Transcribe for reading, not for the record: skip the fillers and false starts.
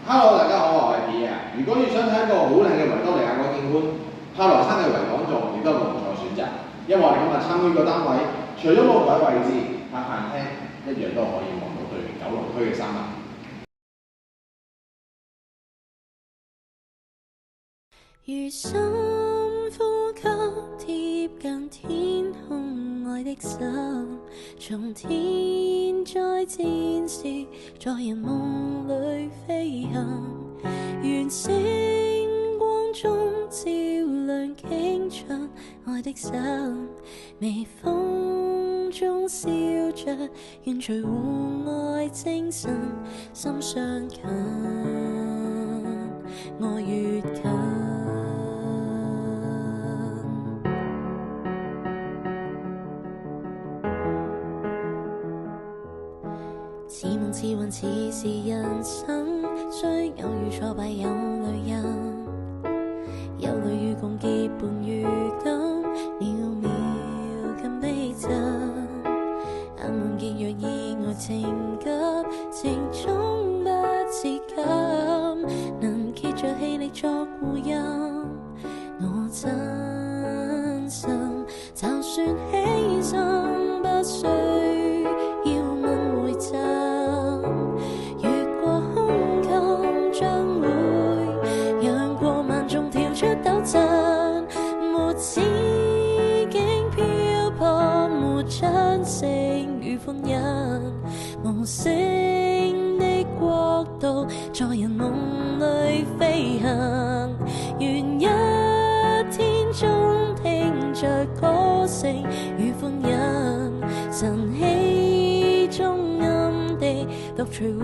Hello，大家好，我係 P 啊。如果你想睇一個好靚嘅維多利亞港景觀，炮台山嘅維港座亦都係無錯選擇。因為我哋今日參與個單位，除咗冇改位置，拍飯廳一樣都可以望到對九龍區嘅山脈。如深呼吸，貼近天空，愛的心，從天再展示，在人夢裏飛行，願星光中照亮傾出愛的心，微風中燒着，願隨戶外精神，心相近，愛越近。似夢似幻似是人生，雖偶遇挫敗有淚印，有淚與共結伴如今，渺渺更逼真。眼望見若意外情急，情終不自禁，能竭着氣力作護蔭，我真心就算犧牲不需要問回陣，越過胸襟將會讓過萬眾跳出抖震，沒止境漂泊，沒掌聲與歡欣，無聲的國度，在人夢裏飛行，願一天中聽着歌聲與歡欣，晨曦中暗地獨隨戶